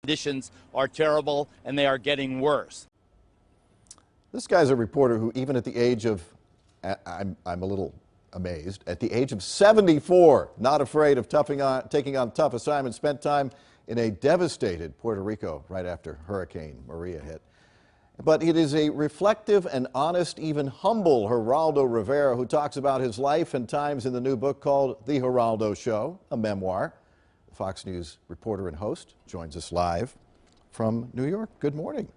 conditions are terrible, and they are getting worse. This guy's a reporter who, even at the age of, I'm a little amazed, at the age of 74, not afraid of taking on tough assignments, spent time in a devastated Puerto Rico right after Hurricane Maria hit. But it is a reflective and honest, even humble Geraldo Rivera who talks about his life and times in the new book called The Geraldo Show, a memoir. The Fox News reporter and host joins us live from New York. Good morning.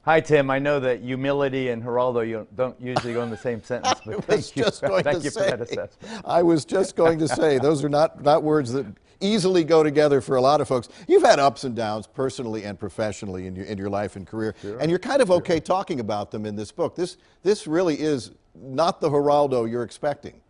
Hi, Tim. I know that humility and Geraldo don't usually go in the same sentence, but thank you for that assessment. I was just going to say, those are not words that easily go together for a lot of folks. You've had ups and downs personally and professionally in your life and career, sure, and you're kind of okay talking about them in this book. This really is not the Geraldo you're expecting.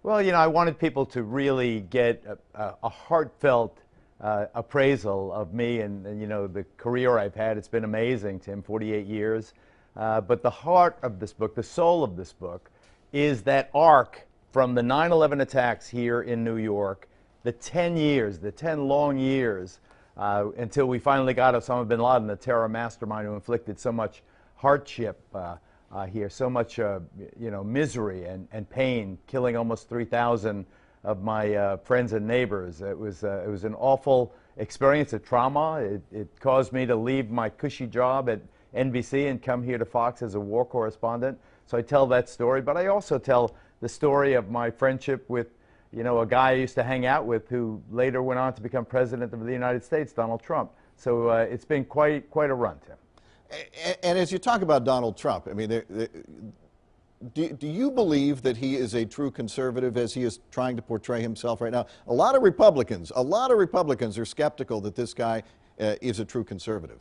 Well, you know, I wanted people to really get a heartfelt appraisal of me and, you know, the career I've had. It's been amazing, Tim, 48 years. But the heart of this book, the soul of this book, is that arc from the 9/11 attacks here in New York, the 10 years, the 10 long years, until we finally got Osama bin Laden, the terror mastermind who inflicted so much hardship here, so much you know, misery and pain, killing almost 3,000 of my friends and neighbors. It was an awful experience, a trauma. It caused me to leave my cushy job at NBC and come here to Fox as a war correspondent. So I tell that story, but I also tell the story of my friendship with, you know, a guy I used to hang out with who later went on to become president of the United States, Donald Trump. So it's been quite a run, Tim. And as you talk about Donald Trump, I mean, do you believe that he is a true conservative as he is trying to portray himself right now? A lot of Republicans are skeptical that this guy is a true conservative.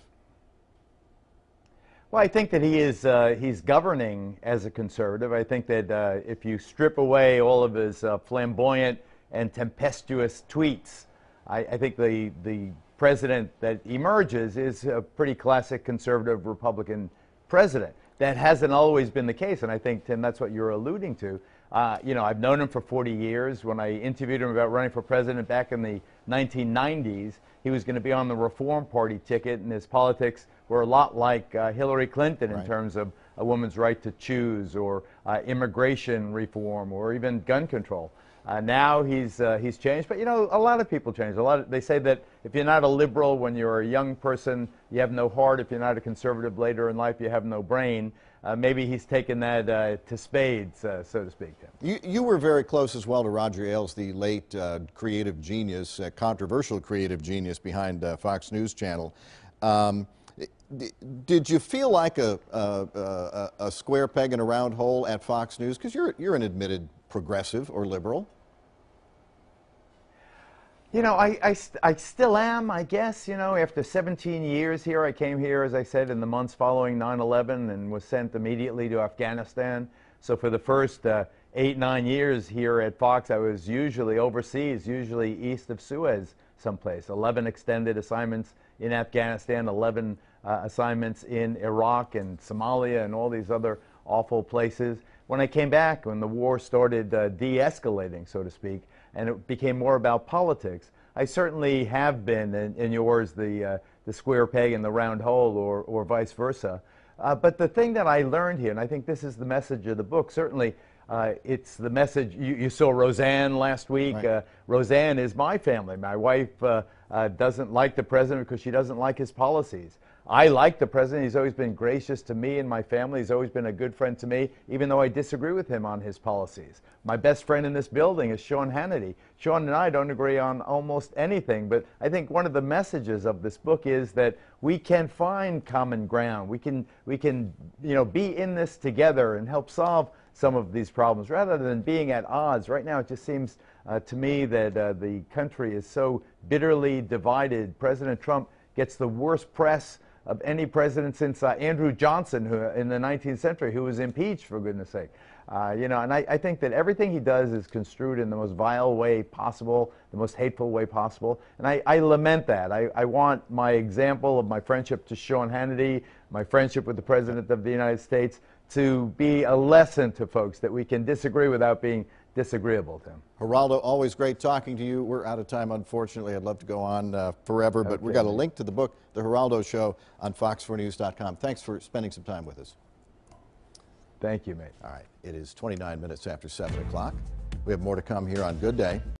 Well, I think that he's governing as a conservative. I think that if you strip away all of his flamboyant and tempestuous tweets, I think the president that emerges is a pretty classic conservative Republican president. That hasn't always been the case, and I think, Tim, that's what you're alluding to. You know, I've known him for 40 years. When I interviewed him about running for president back in the 1990s, he was going to be on the Reform Party ticket, and his politics were a lot like Hillary Clinton in terms of a woman's right to choose, or immigration reform, or even gun control. Now he's changed, but you know, a lot of people change. They say that if you're not a liberal when you're a young person, you have no heart. If you're not a conservative later in life, you have no brain. Maybe he's taken that to spades, so to speak. Tim. You were very close as well to Roger Ailes, the late creative genius, controversial creative genius behind Fox News Channel. Did you feel like a square peg in a round hole at Fox News? Because you're an admitted progressive or liberal. You know, I still am, I guess. You know, after 17 years here, I came here, as I said, in the months following 9/11 and was sent immediately to Afghanistan. So for the first 8-9 years here at Fox, I was usually overseas, usually east of Suez someplace. 11 extended assignments in Afghanistan, 11 assignments in Iraq and Somalia and all these other awful places. When I came back, when the war started de-escalating, so to speak, and it became more about politics, I certainly have been, in yours, the square peg in the round hole, or vice versa. But the thing that I learned here, and I think this is the message of the book, certainly it's the message. You saw Roseanne last week. Right. Roseanne is my family. My wife doesn't like the president because she doesn't like his policies. I like the president. He's always been gracious to me and my family. He's always been a good friend to me, even though I disagree with him on his policies. My best friend in this building is Sean Hannity. Sean and I don't agree on almost anything, but I think one of the messages of this book is that we can find common ground. We can you know, be in this together and help solve some of these problems rather than being at odds. Right now it just seems to me that the country is so bitterly divided. President Trump gets the worst press of any president since Andrew Johnson, who in the 19th century, who was impeached, for goodness sake. You know, and I think that everything he does is construed in the most vile way possible, the most hateful way possible, and I lament that. I want my example of my friendship to Sean Hannity, my friendship with the President of the United States, to be a lesson to folks that we can disagree without being disagreeable to him. Geraldo, always great talking to you. We're out of time, unfortunately. I'd love to go on forever, but we've got a link to the book, The Geraldo Show, on fox4news.com. Thanks for spending some time with us. Thank you, mate. All right, it is 29 minutes after 7 o'clock. We have more to come here on Good Day.